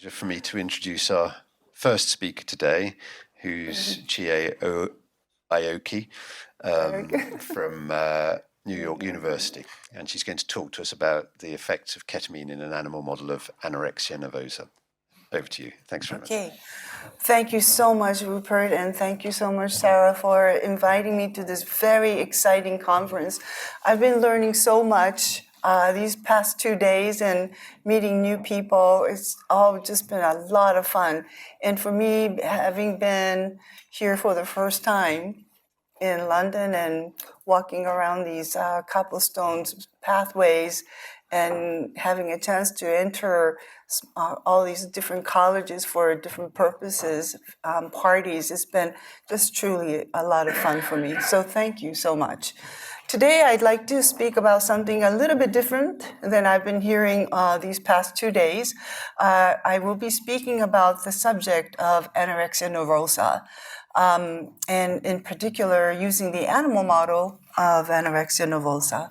For me to introduce our first speaker today, who's Chiye Aoki from New York University, and she's going to talk to us about the effects of ketamine in an animal model of anorexia nervosa. Over to you. Thanks very much. Okay. Thank you so much, Rupert, and thank you so much, Sarah, for inviting me to this very exciting conference. I've been learning so much these past 2 days and meeting new people. It's all just been a lot of fun. And for me, having been here for the first time in London and walking around these cobblestone pathways and having a chance to enter all these different colleges for different purposes, parties, it's been just truly a lot of fun for me. So thank you so much. Today, I'd like to speak about something a little bit different than I've been hearing these past 2 days. I will be speaking about the subject of anorexia nervosa, and in particular, using the animal model of anorexia nervosa.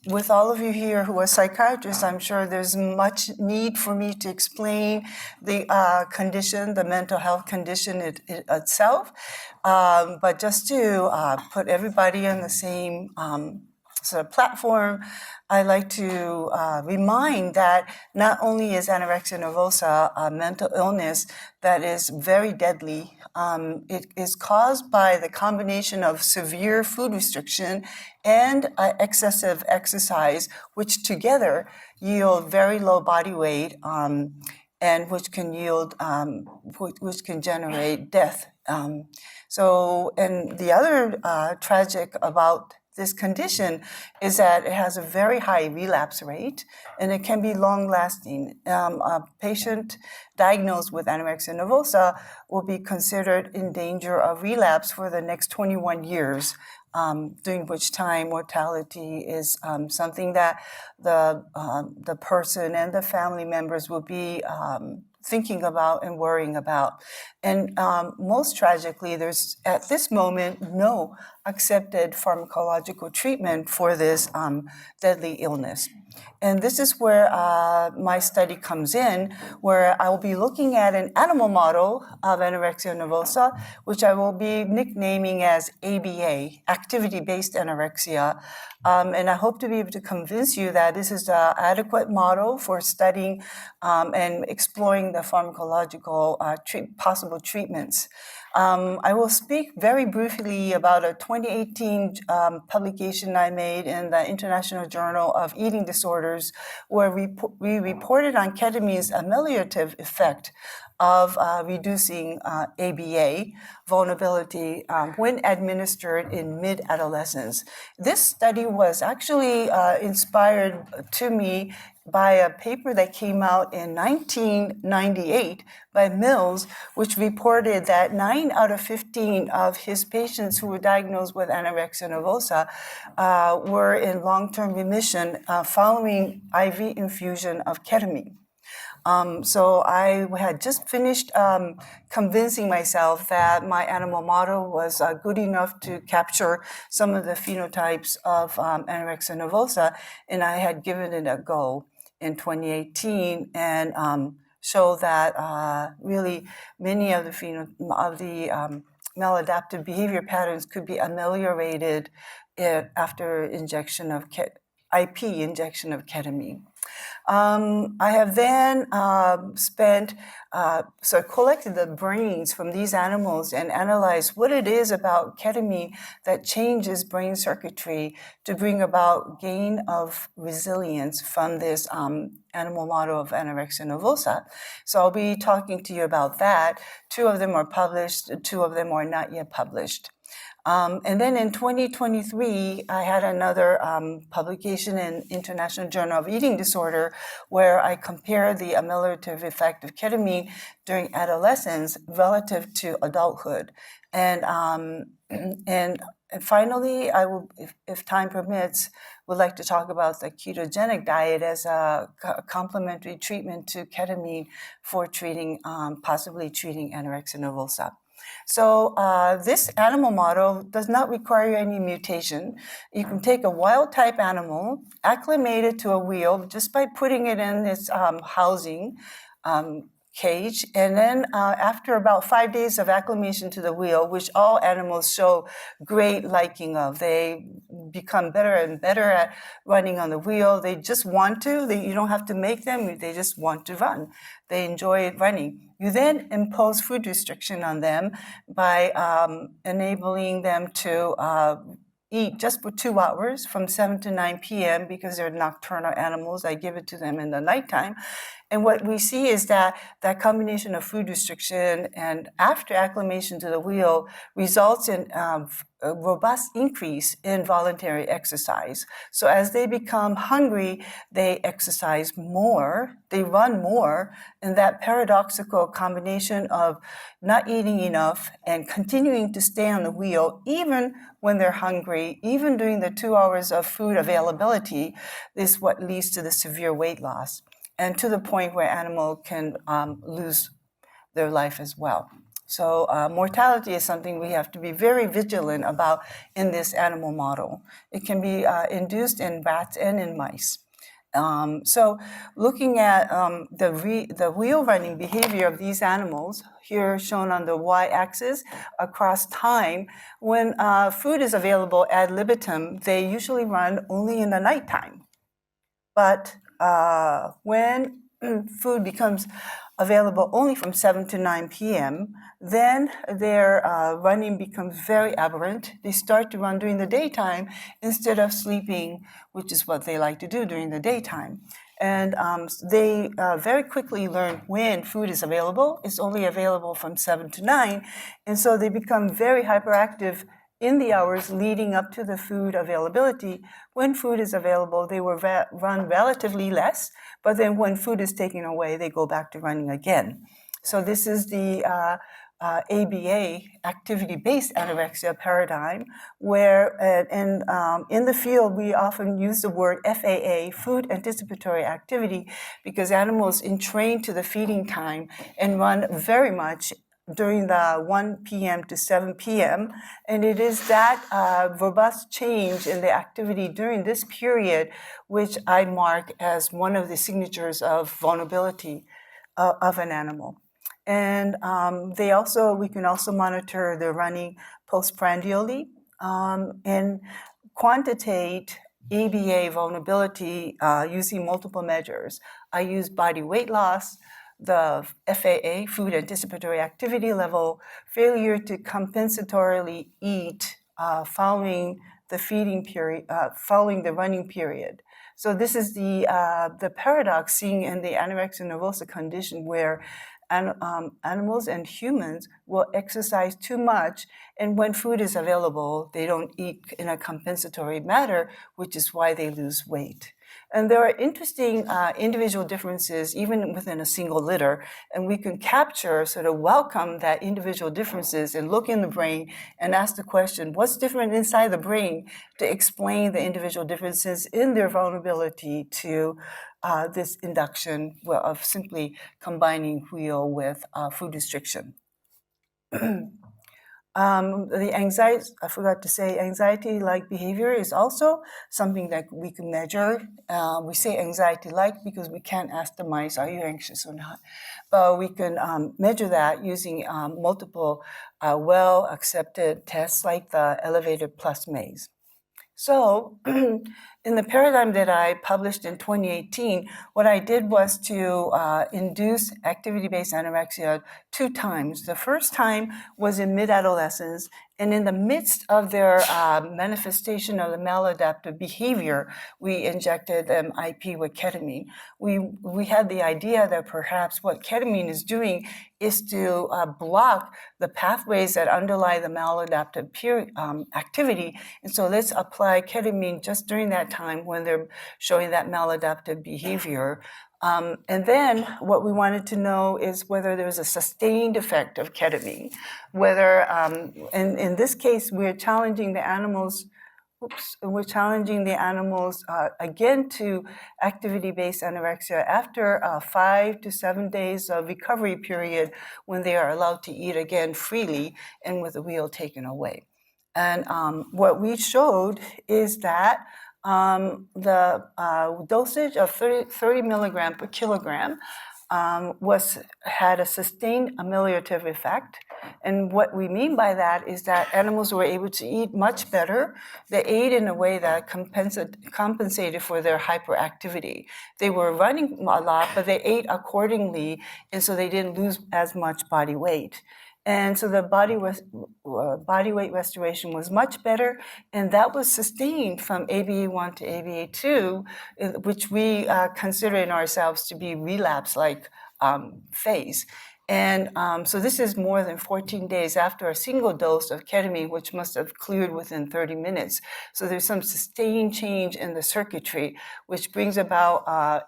With all of you here who are psychiatrists, I'm sure there's much need for me to explain the condition, the mental health condition itself. But just to put everybody on the same sort of platform, I like to remind that not only is anorexia nervosa a mental illness that is very deadly, it is caused by the combination of severe food restriction and excessive exercise, which together yield very low body weight and which can yield, which can generate death. And the other tragic about this condition is that it has a very high relapse rate and it can be long-lasting. A patient diagnosed with anorexia nervosa will be considered in danger of relapse for the next 21 years, during which time mortality is something that the person and the family members will be thinking about and worrying about. And most tragically, there's at this moment no accepted pharmacological treatment for this deadly illness. And this is where my study comes in, where I will be looking at an animal model of anorexia nervosa, which I will be nicknaming as ABA, activity-based anorexia. And I hope to be able to convince you that this is an adequate model for studying and exploring the pharmacological possible treatments. I will speak very briefly about a 2018 publication I made in the International Journal of Eating Disorders, where we reported on ketamine's ameliorative effect of reducing ABA vulnerability when administered in mid-adolescence. This study was actually inspired to me by a paper that came out in 1998 by Mills, which reported that 9 out of 15 of his patients who were diagnosed with anorexia nervosa were in long-term remission following IV infusion of ketamine. So I had just finished convincing myself that my animal model was good enough to capture some of the phenotypes of anorexia nervosa, and I had given it a go in 2018 and show that really many of the maladaptive behavior patterns could be ameliorated after injection of IP injection of ketamine. I have then collected the brains from these animals and analyzed what it is about ketamine that changes brain circuitry to bring about gain of resilience from this animal model of anorexia nervosa. So I'll be talking to you about that. 2 of them are published, 2 of them are not yet published. And then in 2023, I had another publication in International Journal of Eating Disorder where I compared the ameliorative effect of ketamine during adolescence relative to adulthood. And finally, I will, if time permits, would like to talk about the ketogenic diet as a complementary treatment to ketamine for treating, possibly treating anorexia nervosa. So this animal model does not require any mutation. You can take a wild type animal, acclimate it to a wheel just by putting it in its housing cage, and then after about 5 days of acclimation to the wheel, which all animals show great liking of, they become better and better at running on the wheel. They just want to. You don't have to make them. They just want to run. They enjoy running. You then impose food restriction on them by enabling them to eat just for 2 hours from 7 to 9 p.m. because they're nocturnal animals. I give it to them in the nighttime. And what we see is that combination of food restriction and after acclimation to the wheel results in a robust increase in voluntary exercise. So as they become hungry, they exercise more, they run more, and that paradoxical combination of not eating enough and continuing to stay on the wheel, even when they're hungry, even during the 2 hours of food availability, is what leads to the severe weight loss, and to the point where animal can lose their life as well. So mortality is something we have to be very vigilant about in this animal model. It can be induced in rats and in mice. So looking at the wheel running behavior of these animals, here shown on the y-axis, across time, when food is available ad libitum, they usually run only in the nighttime. But when food becomes available only from 7 to 9 p.m., then their running becomes very aberrant. They start to run during the daytime instead of sleeping, which is what they like to do during the daytime. And they very quickly learn when food is available. It's only available from 7 to 9. And so they become very hyperactive in the hours leading up to the food availability. When food is available, they will run relatively less, but then when food is taken away, they go back to running again. So this is the ABA, activity-based anorexia paradigm, where in the field we often use the word FAA, food anticipatory activity, because animals entrain to the feeding time and run very much during the 1 p.m. to 7 p.m. And it is that robust change in the activity during this period which I mark as one of the signatures of vulnerability of an animal. And we can also monitor the running postprandially and quantitate ABA vulnerability using multiple measures. I use body weight loss, the FAA, food anticipatory activity level, failure to compensatorily eat following the feeding period, following the running period. So this is the paradox seen in the anorexia nervosa condition, where animals and humans will exercise too much, and when food is available, they don't eat in a compensatory manner, which is why they lose weight. And there are interesting individual differences even within a single litter, and we can capture, sort of welcome that individual differences and look in the brain and ask the question, what's different inside the brain, to explain the individual differences in their vulnerability to this induction of simply combining wheel with food restriction. The anxiety, I forgot to say, anxiety-like behavior is also something that we can measure. We say anxiety-like because we can't ask the mice, are you anxious or not? But we can measure that using multiple well-accepted tests like the elevated plus maze. So in the paradigm that I published in 2018, what I did was to induce activity-based anorexia 2 times. The first time was in mid-adolescence, and in the midst of their manifestation of the maladaptive behavior, we injected them IP with ketamine. We had the idea that perhaps what ketamine is doing is to block the pathways that underlie the maladaptive activity. And so let's apply ketamine just during that time when they're showing that maladaptive behavior. And then what we wanted to know is whether there's a sustained effect of ketamine, whether, in this case, we're challenging the animals we're challenging the animals again to activity-based anorexia after 5 to 7 days of recovery period when they are allowed to eat again freely and with the wheel taken away. And what we showed is that the dosage of 30 milligram per kilogram had a sustained ameliorative effect. And what we mean by that is that animals were able to eat much better. They ate in a way that compensated for their hyperactivity. They were running a lot, but they ate accordingly, and so they didn't lose as much body weight. And so the body weight restoration was much better, and that was sustained from ABA1 to ABA2, which we consider in ourselves to be relapse-like phase. And so this is more than 14 days after a single dose of ketamine, which must have cleared within 30 minutes. So there's some sustained change in the circuitry, which brings about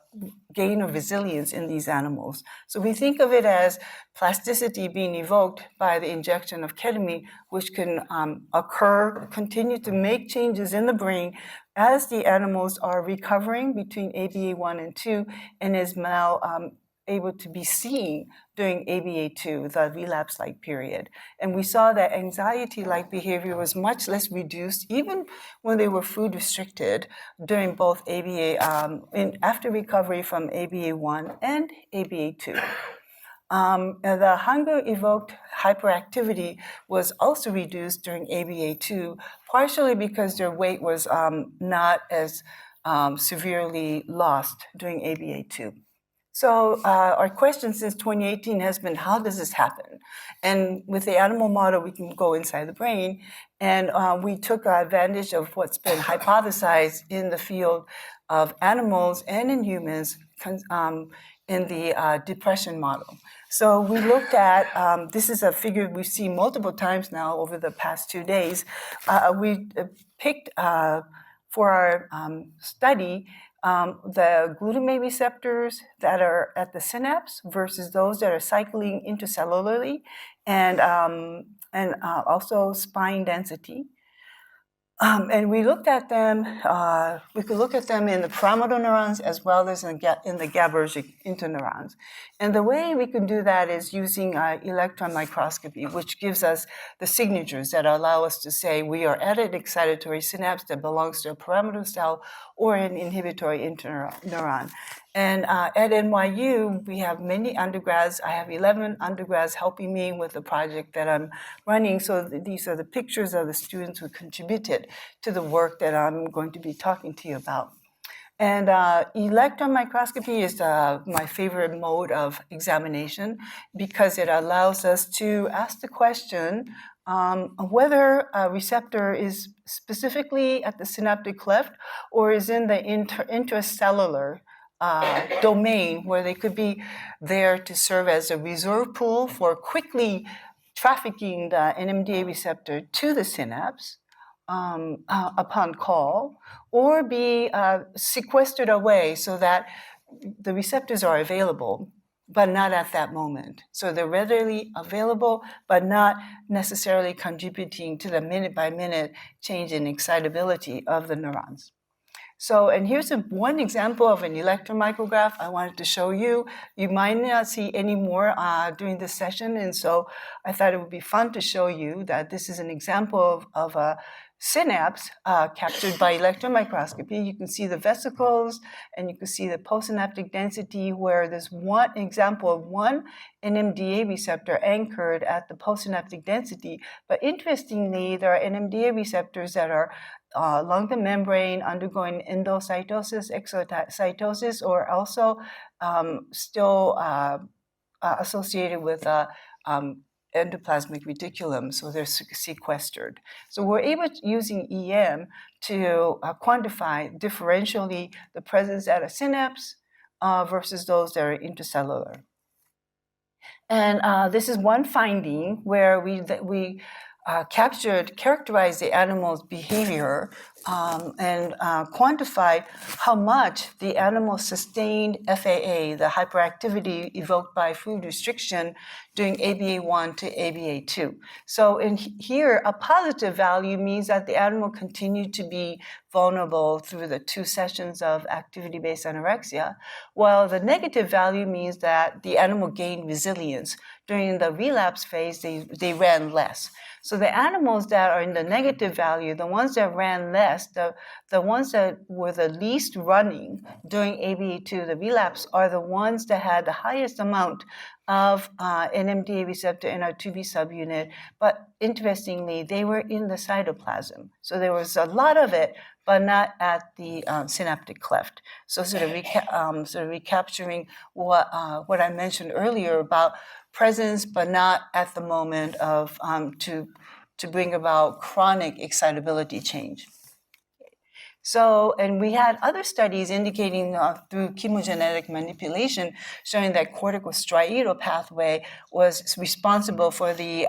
gain of resilience in these animals. So we think of it as plasticity being evoked by the injection of ketamine, which can continue to make changes in the brain as the animals are recovering between ABA1 and 2, and is now able to be seen during ABA2, the relapse-like period. And we saw that anxiety-like behavior was much less reduced, even when they were food restricted during both after recovery from ABA1 and ABA2. The hunger-evoked hyperactivity was also reduced during ABA2, partially because their weight was not as severely lost during ABA2. So our question since 2018 has been, how does this happen? And with the animal model, we can go inside the brain, and we took advantage of what's been hypothesized in the field of animals and in humans in the depression model. So we looked at, this is a figure we've seen multiple times now over the past 2 days. We picked for our study the glutamate receptors that are at the synapse versus those that are cycling intracellularly, and also spine density. And we looked at them, we could look at them in the pyramidal neurons as well as in the GABAergic interneurons. And the way we can do that is using electron microscopy, which gives us the signatures that allow us to say we are at an excitatory synapse that belongs to a pyramidal cell or an inhibitory interneuron. And at NYU, we have many undergrads. I have 11 undergrads helping me with the project that I'm running. So these are the pictures of the students who contributed to the work that I'm going to be talking to you about. And electron microscopy is my favorite mode of examination because it allows us to ask the question whether a receptor is specifically at the synaptic cleft or is in the intracellular domain where they could be there to serve as a reserve pool for quickly trafficking the NMDA receptor to the synapse upon call, or be sequestered away so that the receptors are available, but not at that moment. So they're readily available, but not necessarily contributing to the minute-by-minute change in excitability of the neurons. So, and here's one example of an electron micrograph I wanted to show you. You might not see any more during this session, and so I thought it would be fun to show you that this is an example of a synapse captured by electron microscopy. You can see the vesicles, and you can see the postsynaptic density where there's one example of one NMDA receptor anchored at the postsynaptic density. But interestingly, there are NMDA receptors that are along the membrane undergoing endocytosis, exocytosis, or also still associated with endoplasmic reticulum, so they're sequestered. So we're able to, using EM, to quantify differentially the presence at a synapse versus those that are intracellular. And this is one finding where we characterized the animal's behavior and quantified how much the animal sustained FAA, the hyperactivity evoked by food restriction, during ABA1 to ABA2. So in here, a positive value means that the animal continued to be vulnerable through the 2 sessions of activity-based anorexia, while the negative value means that the animal gained resilience. During the relapse phase, they ran less. So the animals that are in the negative value, the ones that ran less, the ones that were the least running during ABA2, the relapse, are the ones that had the highest amount of NMDA receptor NR2B subunit. But interestingly, they were in the cytoplasm. So there was a lot of it, but not at the synaptic cleft. So sort of recapturing what I mentioned earlier about presence, but not at the moment of to bring about chronic excitability change. So, and we had other studies indicating through chemogenetic manipulation showing that corticostriatal pathway was responsible for the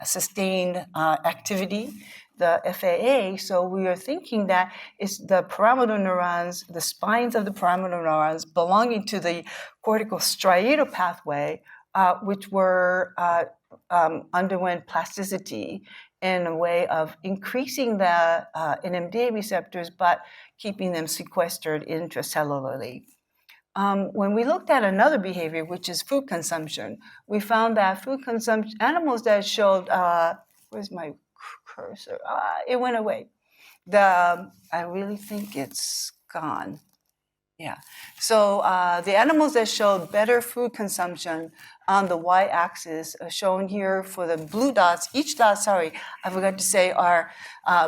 sustained activity, the FAA. So we are thinking that it's the pyramidal neurons, the spines of the pyramidal neurons belonging to the corticostriatal pathway, which were underwent plasticity in a way of increasing the NMDA receptors, but keeping them sequestered intracellularly. When we looked at another behavior, which is food consumption, we found that food consumption, animals that showed, where's my cursor? It went away. I really think it's gone. Yeah. So the animals that showed better food consumption on the y-axis are shown here for the blue dots. Each dot, sorry, I forgot to say,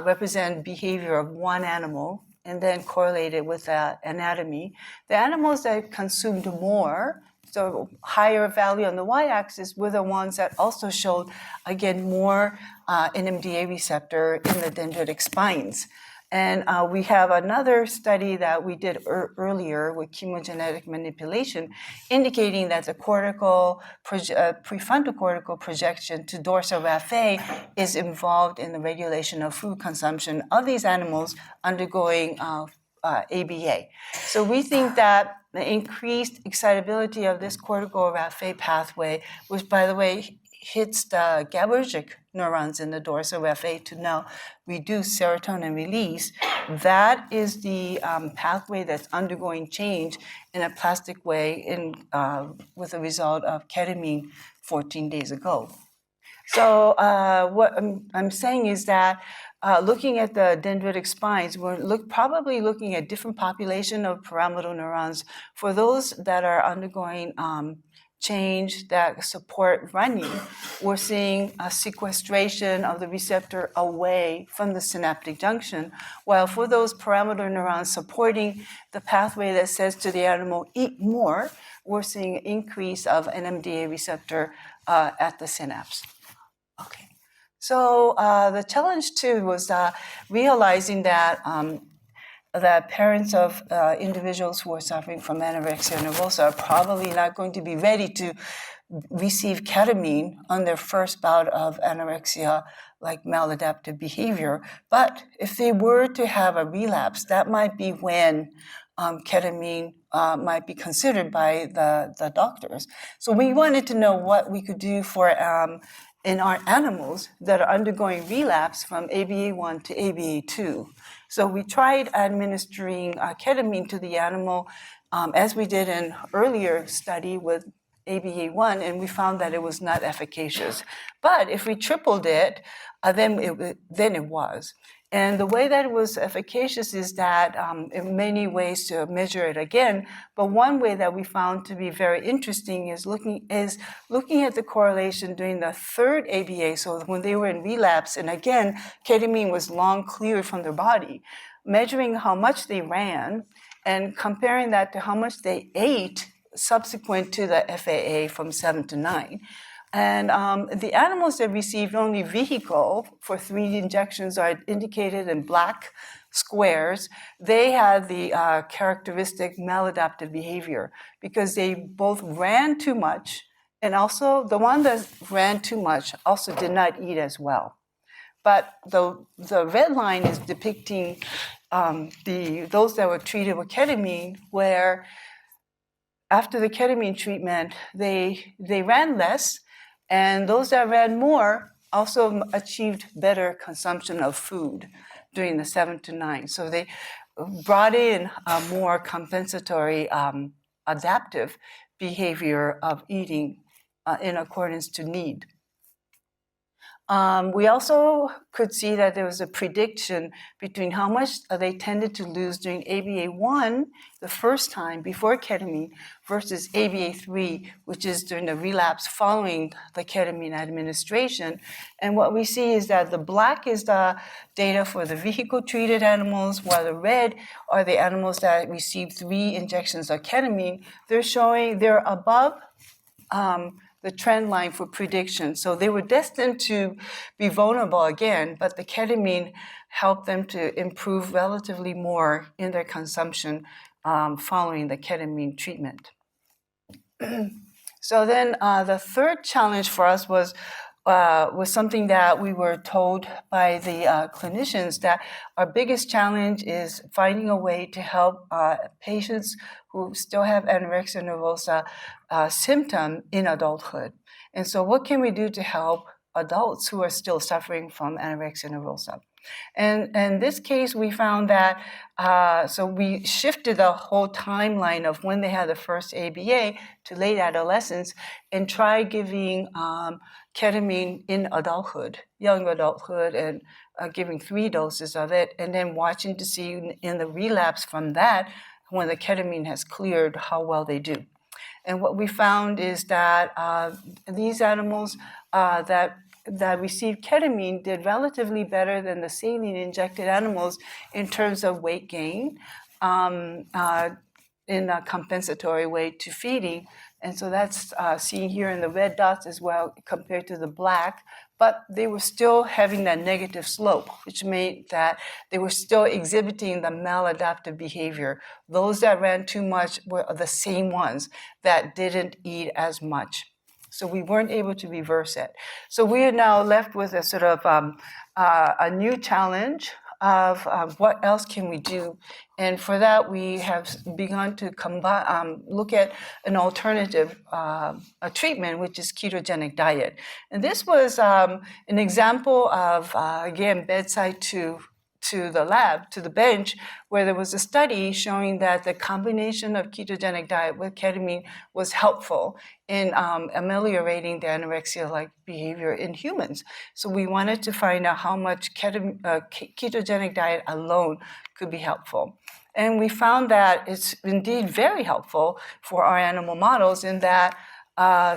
represent behavior of one animal and then correlated with the anatomy. The animals that consumed more, so higher value on the y-axis, were the ones that also showed, again, more NMDA receptor in the dendritic spines. And we have another study that we did earlier with chemogenetic manipulation, indicating that the prefrontal cortical projection to dorsal raphe is involved in the regulation of food consumption of these animals undergoing ABA. So we think that the increased excitability of this cortical raphe pathway, which, by the way, hits the GABAergic neurons in the dorsal raphe to now reduce serotonin release, that is the pathway that's undergoing change in a plastic way with the result of ketamine 14 days ago. So what I'm saying is that looking at the dendritic spines, we're probably looking at different population of pyramidal neurons. For those that are undergoing change that support running, we're seeing a sequestration of the receptor away from the synaptic junction, while for those pyramidal neurons supporting the pathway that says to the animal, eat more, we're seeing an increase of NMDA receptor at the synapse. Okay, so the challenge too was realizing that that parents of individuals who are suffering from anorexia nervosa are probably not going to be ready to receive ketamine on their first bout of anorexia, like maladaptive behavior. But if they were to have a relapse, that might be when ketamine might be considered by the doctors. So we wanted to know what we could do for in our animals that are undergoing relapse from ABA1 to ABA2. So we tried administering ketamine to the animal as we did in earlier study with ABA1, and we found that it was not efficacious. But if we tripled it, then it was. And the way that it was efficacious is that in many ways to measure it again, but one way that we found to be very interesting is looking at the correlation during the third ABA, so when they were in relapse, and again, ketamine was long cleared from their body, measuring how much they ran and comparing that to how much they ate subsequent to the FAA from 7 to 9. And the animals that received only vehicle for 3 injections are indicated in black squares. They had the characteristic maladaptive behavior because they both ran too much, and also the one that ran too much also did not eat as well. but the red line is depicting those that were treated with ketamine, where after the ketamine treatment, they ran less, and those that ran more also achieved better consumption of food during the 7 to 9. So they brought in a more compensatory, adaptive behavior of eating in accordance to need. We also could see that there was a prediction between how much they tended to lose during ABA1, the first time before ketamine, versus ABA3, which is during the relapse following the ketamine administration. And what we see is that the black is the data for the vehicle-treated animals, while the red are the animals that received 3 injections of ketamine. They're above the trend line for prediction. So they were destined to be vulnerable again, but the ketamine helped them to improve relatively more in their consumption following the ketamine treatment. So then the third challenge for us was something that we were told by the clinicians, that our biggest challenge is finding a way to help patients who still have anorexia nervosa symptom in adulthood. And so what can we do to help adults who are still suffering from anorexia nervosa? And in this case, we found that, so we shifted the whole timeline of when they had the first ABA to late adolescence and tried giving ketamine in adulthood, young adulthood, and giving 3 doses of it, and then watching to see in the relapse from that, when the ketamine has cleared, how well they do. And what we found is that these animals that received ketamine did relatively better than the saline-injected animals in terms of weight gain in a compensatory way to feeding. And so that's seen here in the red dots as well compared to the black, but they were still having that negative slope, which made that they were still exhibiting the maladaptive behavior. Those that ran too much were the same ones that didn't eat as much. So we weren't able to reverse it. So we are now left with a sort of a new challenge of what else can we do. And for that, we have begun to look at an alternative treatment, which is ketogenic diet. And this was an example of, again, bedside to the lab, to the bench, where there was a study showing that the combination of ketogenic diet with ketamine was helpful in ameliorating the anorexia-like behavior in humans. So we wanted to find out how much ketogenic diet alone could be helpful. And we found that it's indeed very helpful for our animal models in that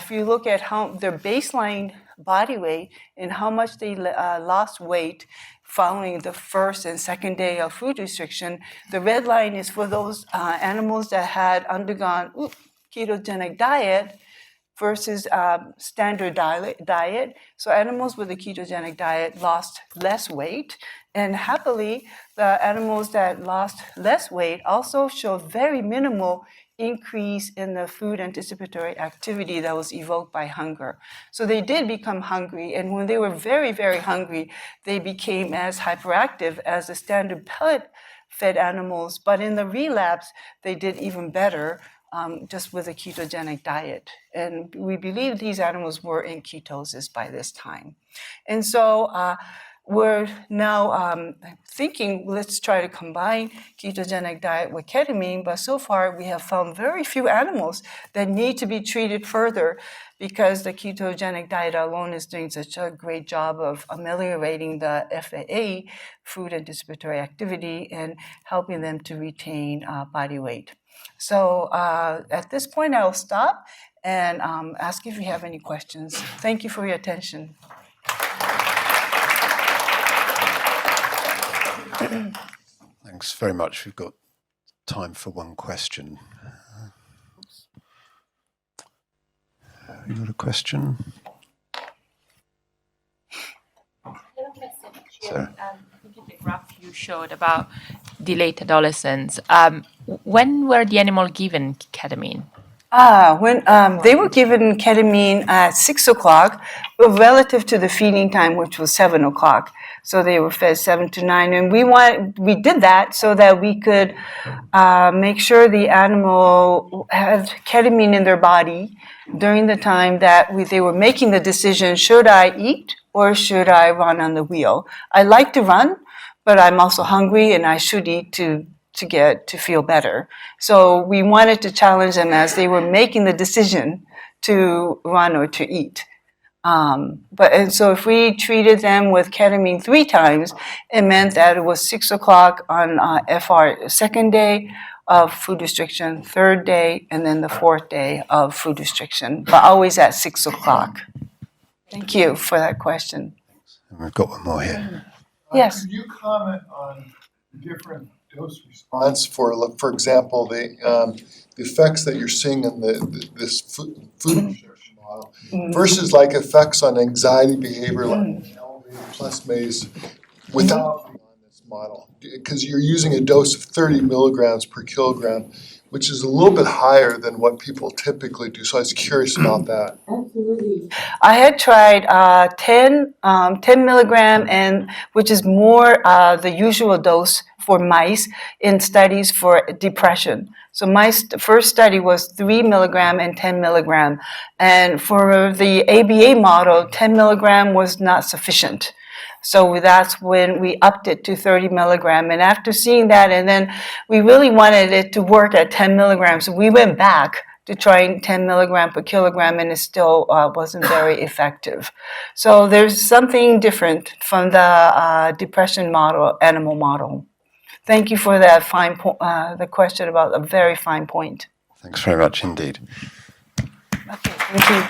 if you look at how their baseline body weight and how much they lost weight following the first and second day of food restriction, the red line is for those animals that had undergone ketogenic diet versus standard diet. So animals with a ketogenic diet lost less weight, and happily, the animals that lost less weight also showed very minimal increase in the food anticipatory activity that was evoked by hunger. So they did become hungry, and when they were very, very hungry, they became as hyperactive as the standard pellet-fed animals, but in the relapse, they did even better just with a ketogenic diet. And we believe these animals were in ketosis by this time. And so we're now thinking, let's try to combine ketogenic diet with ketamine, but so far we have found very few animals that need to be treated further because the ketogenic diet alone is doing such a great job of ameliorating the FAA, food anticipatory activity, and helping them to retain body weight. So at this point, I'll stop and ask if you have any questions. Thank you for your attention. Thanks very much. We've got time for one question. You got a question? Sorry. I think in the graph you showed about the late adolescents. When were the animals given ketamine? When they were given ketamine at 6 o'clock, relative to the feeding time, which was 7 o'clock. So they were fed 7 to 9, and we did that so that we could make sure the animal had ketamine in their body during the time that they were making the decision: should I eat or should I run on the wheel? I like to run, but I'm also hungry, and I should eat to feel better. So we wanted to challenge them as they were making the decision to run or to eat. And so if we treated them with ketamine 3 times, it meant that it was 6 o'clock on FR second day of food restriction, third day, and then the fourth day of food restriction, but always at 6 o'clock. Thank you for that question. And we've got one more here. Yes. Could you comment on different dose response for example, the effects that you're seeing in this food restriction model versus like effects on anxiety behavior, like elevated plus maze, without being on this model? Because you're using a dose of 30 milligrams per kilogram, which is a little bit higher than what people typically do. So I was curious about that. Absolutely. I had tried 10 milligram, and which is more the usual dose for mice in studies for depression. So my first study was 3 milligram and 10 milligram. And for the ABA model, 10 milligram was not sufficient. So that's when we upped it to 30 milligram. And after seeing that, and then we really wanted it to work at 10 milligrams, so we went back to trying 10 milligram per kilogram, and it still wasn't very effective. So there's something different from the depression model, animal model. Thank you for that the question about a very fine point. Thanks very much indeed. Okay, thank you.